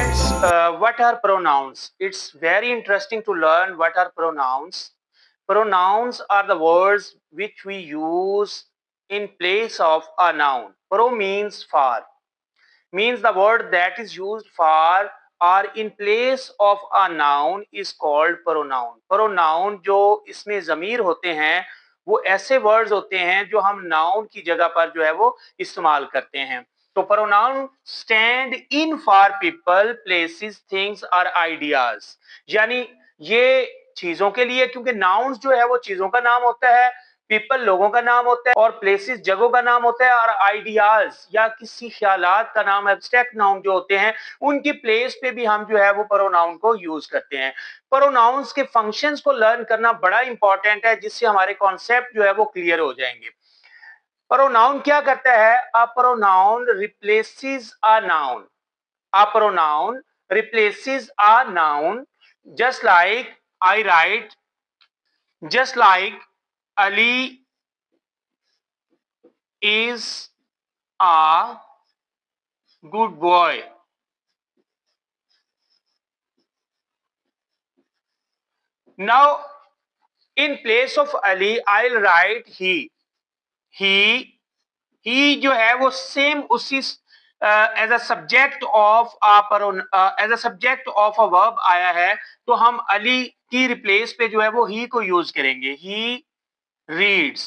Students, what are pronouns? It's very interesting to learn what are pronouns. Pronouns are the words which we use in place of a noun. Pro means for, means the word that is used for or in place of a noun is called pronoun. Pronoun जो इसमें ज़मीर होते हैं वो ऐसे words होते हैं जो हम नाउन की जगह पर जो है वो इस्तेमाल करते हैं. तो pronoun stand in for people, places, things और आइडियाज. यानी ये चीजों के लिए, क्योंकि नाउन्स जो है वो चीजों का नाम होता है, पीपल लोगों का नाम होता है, और प्लेसेस जगहों का नाम होता है, और आइडियाज या किसी ख्यालात का नाम, एब्स्ट्रैक्ट नाउन जो होते हैं, उनकी प्लेस पे भी हम जो है वो प्रोनाउन को यूज करते हैं. प्रोनाउंस के फंक्शंस को लर्न करना बड़ा इंपॉर्टेंट है, जिससे हमारे कॉन्सेप्ट जो है वो क्लियर हो जाएंगे. प्रोनाउन क्या करता है? A pronoun replaces a noun. A pronoun replaces a noun. Just like I right, just like Ali is a good boy. Now, in place of Ali, I'll write he. He जो है वो same उसी as a subject of as a subject of a verb आया है, तो हम अली की replace पे जो है वो ही को यूज करेंगे. He reads.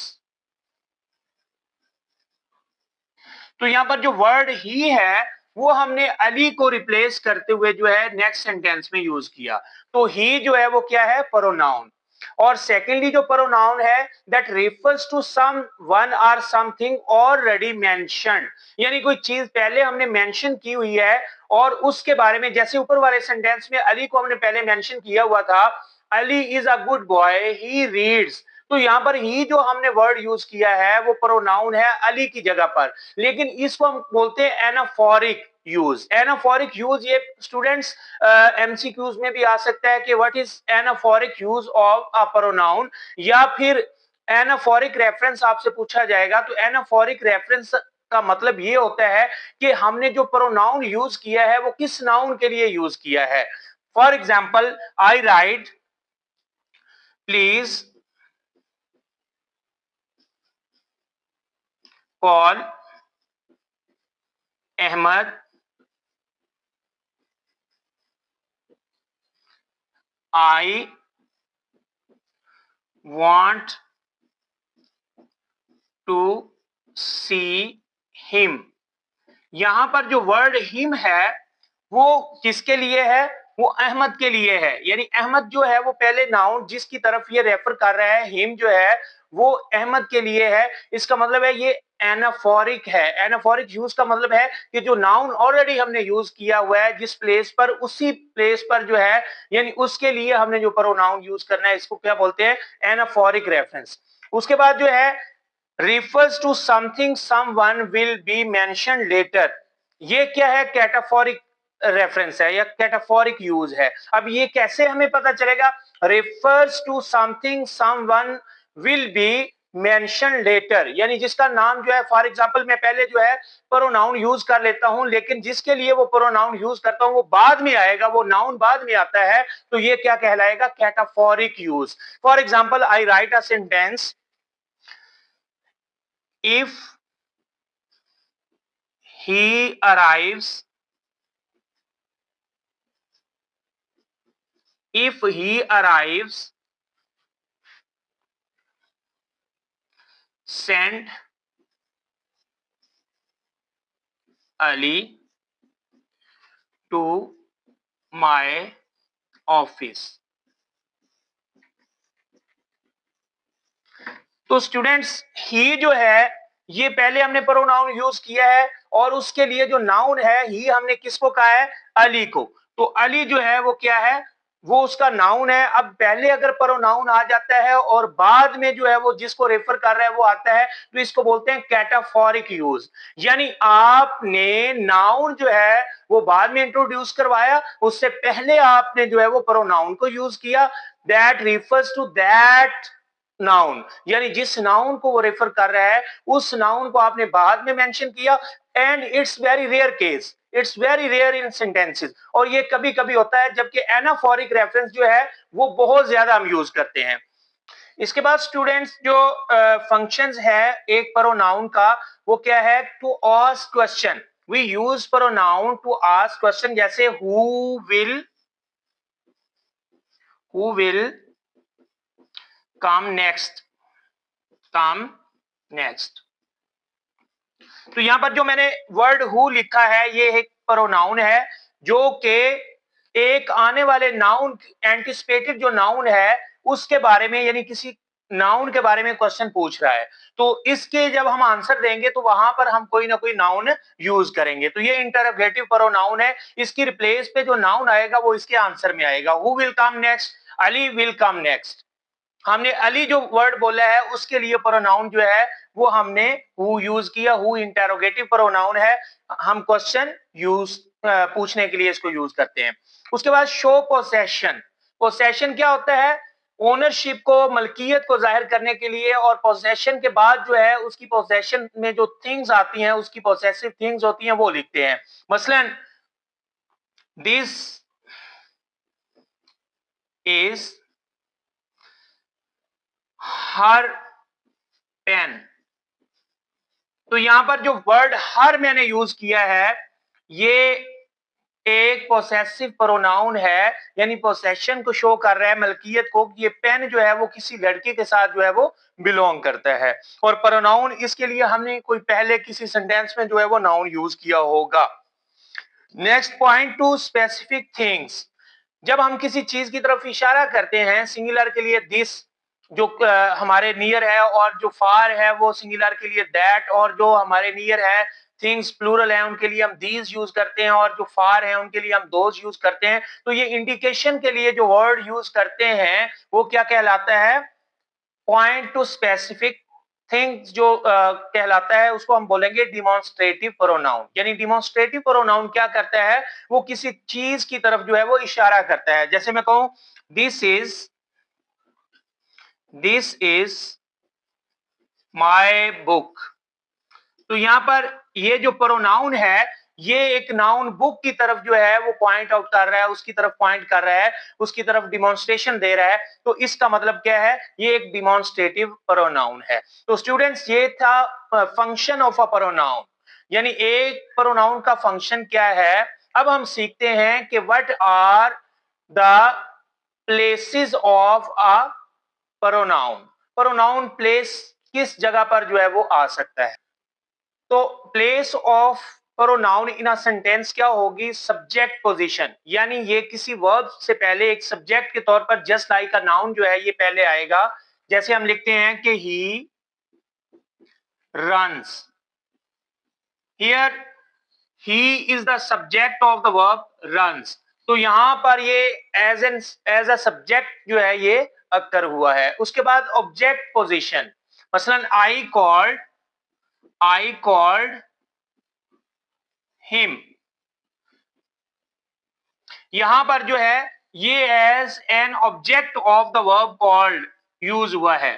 तो यहां पर जो वर्ड ही है वो हमने अली को रिप्लेस करते हुए जो है नेक्स्ट सेंटेंस में यूज किया. तो ही जो है वो क्या है? प्रोनाउन. और सेकेंडली जो प्रोनाउन है that refers to some one और समथिंग ऑलरेडी मेंशन्ड. यानी कोई चीज पहले हमने मेंशन की हुई है और उसके बारे में, जैसे ऊपर वाले सेंटेंस में अली को हमने पहले मेंशन किया हुआ था, Ali is a good boy, he reads. तो यहां पर ही जो हमने वर्ड यूज किया है वो प्रोनाउन है अली की जगह पर, लेकिन इसको हम बोलते हैं एनाफोरिक यूज. एनाफोरिक यूज ये स्टूडेंट्स एमसीक्यूज में भी आ सकता है कि what is anaphoric use of a pronoun, या फिर एनाफोरिक रेफरेंस आपसे पूछा जाएगा. तो एनाफोरिक रेफरेंस का मतलब ये होता है कि हमने जो प्रोनाउन यूज किया है वो किस नाउन के लिए यूज किया है. For example, I write please call Ahmad I want to see him. यहां पर जो वर्ड हिम है वो किसके लिए है? वो अहमद के लिए है. यानी अहमद जो है वो पहले नाउन जिसकी तरफ ये रेफर कर रहा है, हिम जो है वो अहमद के लिए है. इसका मतलब है ये एनाफोरिक है. एनाफोरिक यूज का मतलब है कि जो नाउन ऑलरेडी हमने यूज किया हुआ है जिस प्लेस पर, उसी प्लेस पर जो है, यानी उसके लिए हमने जो प्रोनाउन यूज करना है, इसको क्या बोलते हैं? Anaphoric reference. उसके बाद जो है refers to something someone will be mentioned later. ये क्या है? कैटाफोरिक रेफरेंस है या कैटाफोरिक यूज है. अब ये कैसे हमें पता चलेगा? refers to something someone will be mentioned later, यानी जिसका नाम जो है, फॉर एग्जांपल मैं पहले जो है प्रोनाउन यूज कर लेता हूं, लेकिन जिसके लिए वो प्रोनाउन यूज करता हूं वो बाद में आएगा, वो नाउन बाद में आता है, तो ये क्या कहलाएगा? Cataphoric use. For example, I right a sentence, if he arrives, if he arrives, send Ali to my office. तो स्टूडेंट्स, ही जो है ये पहले हमने प्रोनाउन यूज किया है, और उसके लिए जो नाउन है ही हमने किसको कहा है? अली को. तो अली जो है वो क्या है? वो उसका नाउन है. अब पहले अगर प्रोनाउन आ जाता है और बाद में जो है वो जिसको रेफर कर रहा है वो आता है, तो इसको बोलते हैं कैटाफोरिक यूज. यानी आपने नाउन जो है वो बाद में इंट्रोड्यूस करवाया, उससे पहले आपने जो है वो प्रोनाउन को यूज किया. That refers to that noun, यानी जिस नाउन को वो रेफर कर रहा है उस नाउन को आपने बाद में मेंशन किया. And it's very rare case, it's very rare in sentences, और ये कभी कभी होता है जबकि एनाफोरिक रेफरेंस जो है वो बहुत ज्यादा हम यूज करते हैं। इसके बाद स्टूडेंट्स जो फंक्शंस है एक प्रोनाउन का, वो क्या है, to ask question. We use pronoun to ask question, जैसे who will come next, come next. तो यहां पर जो मैंने वर्ड हु लिखा है ये एक प्रोनाउन है जो कि एक आने वाले नाउन, एंटिसिपेटेड जो नाउन है उसके बारे में, यानी किसी नाउन के बारे में क्वेश्चन पूछ रहा है। तो इसके जब हम आंसर देंगे तो वहां पर हम कोई ना कोई नाउन यूज करेंगे। तो ये इंटरोगेटिव प्रोनाउन है, इसकी रिप्लेस पे जो नाउन आएगा वो इसके आंसर में आएगा। Who will come next, Ali will come next. हमने अली जो वर्ड बोला है उसके लिए प्रोनाउन जो है वो हमने हु यूज किया। हु इंटरोगेटिव प्रोनाउन है, हम क्वेश्चन यूज पूछने के लिए इसको यूज करते हैं। उसके बाद शो पोसेशन। पोसेशन क्या होता है, ओनरशिप को, मलकियत को जाहिर करने के लिए, और पोसेशन के बाद जो है उसकी पोसेशन में जो थिंग्स आती हैं, उसकी पोसेसिव थिंग्स होती हैं, वो लिखते हैं। मसलन दिस इज हर पेन। तो यहां पर जो वर्ड हर मैंने यूज किया है ये एक पोसेसिव प्रोनाउन है, यानी पोसेशन को शो कर रहा है, मलकियत को। ये पेन जो है वो किसी लड़के के साथ जो है वो बिलोंग करता है, और प्रोनाउन इसके लिए हमने कोई पहले किसी सेंटेंस में जो है वो नाउन यूज किया होगा। Next point, to specific things. जब हम किसी चीज की तरफ इशारा करते हैं, सिंगुलर के लिए दिस जो हमारे नियर है, और जो फार है वो सिंगुलर के लिए दैट, और जो हमारे नियर है थिंग्स प्लूरल है उनके लिए हम दीज यूज करते हैं, और जो फार है उनके लिए हम दोज यूज करते हैं। तो ये इंडिकेशन के लिए जो वर्ड यूज करते हैं वो क्या कहलाता है, पॉइंट टू स्पेसिफिक थिंग्स जो कहलाता है, उसको हम बोलेंगे डिमॉन्स्ट्रेटिव प्रोनाउन। यानी डिमॉन्स्ट्रेटिव प्रोनाउन क्या करता है, वो किसी चीज की तरफ जो है वो इशारा करता है। जैसे मैं कहूं दिस इज माय बुक, तो यहां पर ये जो प्रोनाउन है ये एक नाउन बुक की तरफ जो है वो पॉइंट आउट कर रहा है, उसकी तरफ पॉइंट कर रहा है, उसकी तरफ डिमॉन्स्ट्रेशन दे रहा है। तो इसका मतलब क्या है, ये एक डिमॉन्स्ट्रेटिव प्रोनाउन है। तो स्टूडेंट्स ये था फंक्शन ऑफ अ प्रोनाउन, यानी एक प्रोनाउन का फंक्शन क्या है। अब हम सीखते हैं कि what are the places of a pronoun. Pronoun place किस जगह पर जो है वो आ सकता है। तो place of pronoun in a sentence क्या होगी, सब्जेक्ट पोजीशन, यानी ये किसी वर्ब से पहले एक सब्जेक्ट के तौर पर जस्ट लाइक अ नाउन जो है ये पहले आएगा। जैसे हम लिखते हैं कि he runs, here he is the subject of the verb runs. तो यहां पर ये एज अ सब्जेक्ट जो है ये अक्कर हुआ है। उसके बाद ऑब्जेक्ट पोजीशन, मसलन आई कॉल्ड हिम, यहां पर जो है ये as an object of the verb called use हुआ है।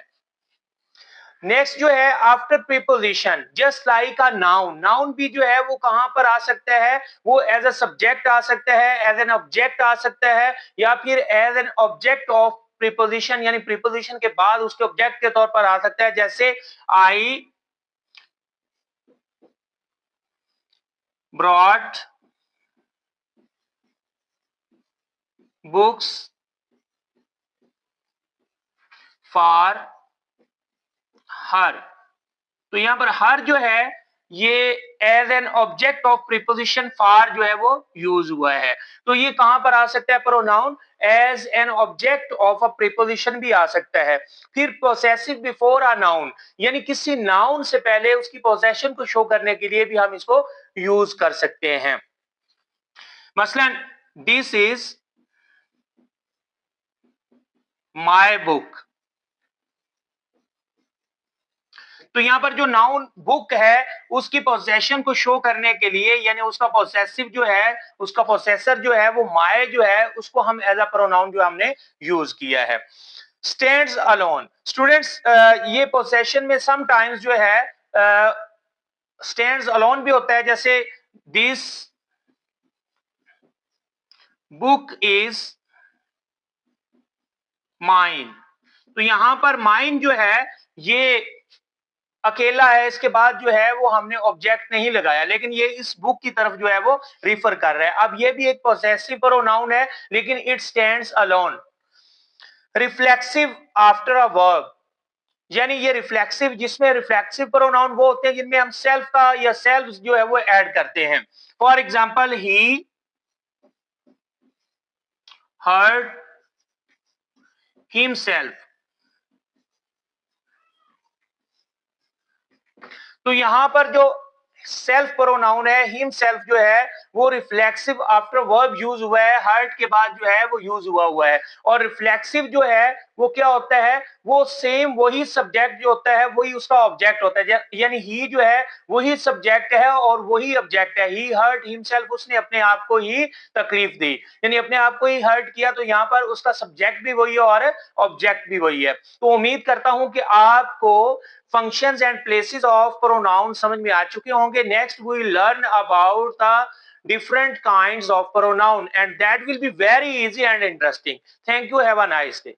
नेक्स्ट जो है after preposition, just like a noun. Noun भी जो है वो कहां पर आ सकता है, वो एज अ सब्जेक्ट आ सकता है, एज एन ऑब्जेक्ट आ सकता है, या फिर as an object of preposition, यानी प्रीपोजिशन के बाद उसके ऑब्जेक्ट के तौर पर आ सकता है। जैसे I brought books for her. तो यहां पर हर जो है ये as an object of preposition for जो है वो यूज हुआ है। तो ये कहां पर आ सकता है, pronoun as an object of a preposition भी आ सकता है। फिर पोसेसिव बिफोर अ नाउन, यानी किसी नाउन से पहले उसकी पोसेशन को शो करने के लिए भी हम इसको यूज कर सकते हैं। मसलन दिस इज माय बुक। तो यहां पर जो नाउन बुक है उसकी पोजेशन को शो करने के लिए, यानी उसका पोसेसिव जो है, उसका पोसेसर जो है वो माय जो है, उसको हम एज अ प्रोनाउन जो हमने यूज किया है। स्टैंड्स अलोन, स्टूडेंट्स ये पोसेशन में समटाइम्स जो है स्टैंड्स अलोन भी होता है, जैसे दिस बुक इज माइन। तो यहां पर माइन जो है ये अकेला है, इसके बाद जो है वो हमने ऑब्जेक्ट नहीं लगाया, लेकिन ये इस बुक की तरफ जो है वो रिफर कर रहा है। अब ये भी एक पोजेसिव प्रोनाउन है, लेकिन it stands alone. Reflexive after a verb, यानी ये रिफ्लेक्सिव, जिसमें रिफ्लेक्सिव प्रोनाउन वो होते हैं जिनमें हम सेल्फ का या सेल्फ जो है वो ऐड करते हैं। For example, he hurt himself. तो यहां पर जो सेल्फ प्रोनाउन है हिम सेल्फ जो है वो रिफ्लेक्सिव आफ्टर वर्ब यूज हुआ है, हर्ट के बाद जो है वो यूज हुआ है। और रिफ्लेक्सिव जो है वो क्या होता है, वो सेम वही सब्जेक्ट जो होता है वही उसका ऑब्जेक्ट होता है, यानी ही जो है वही सब्जेक्ट है और वही ऑब्जेक्ट है। ही हर्ट हिमसेल्फ, उसने अपने आप को ही तकलीफ दी, यानी अपने आप को ही हर्ट किया, तो यहाँ पर उसका सब्जेक्ट भी वही है और ऑब्जेक्ट भी वही है। तो उम्मीद करता हूं कि आपको functions and places of pronoun समझ में आ चुके होंगे। Next we will learn about the different kinds of pronoun and that will be very easy and interesting. Thank you. Have a nice day.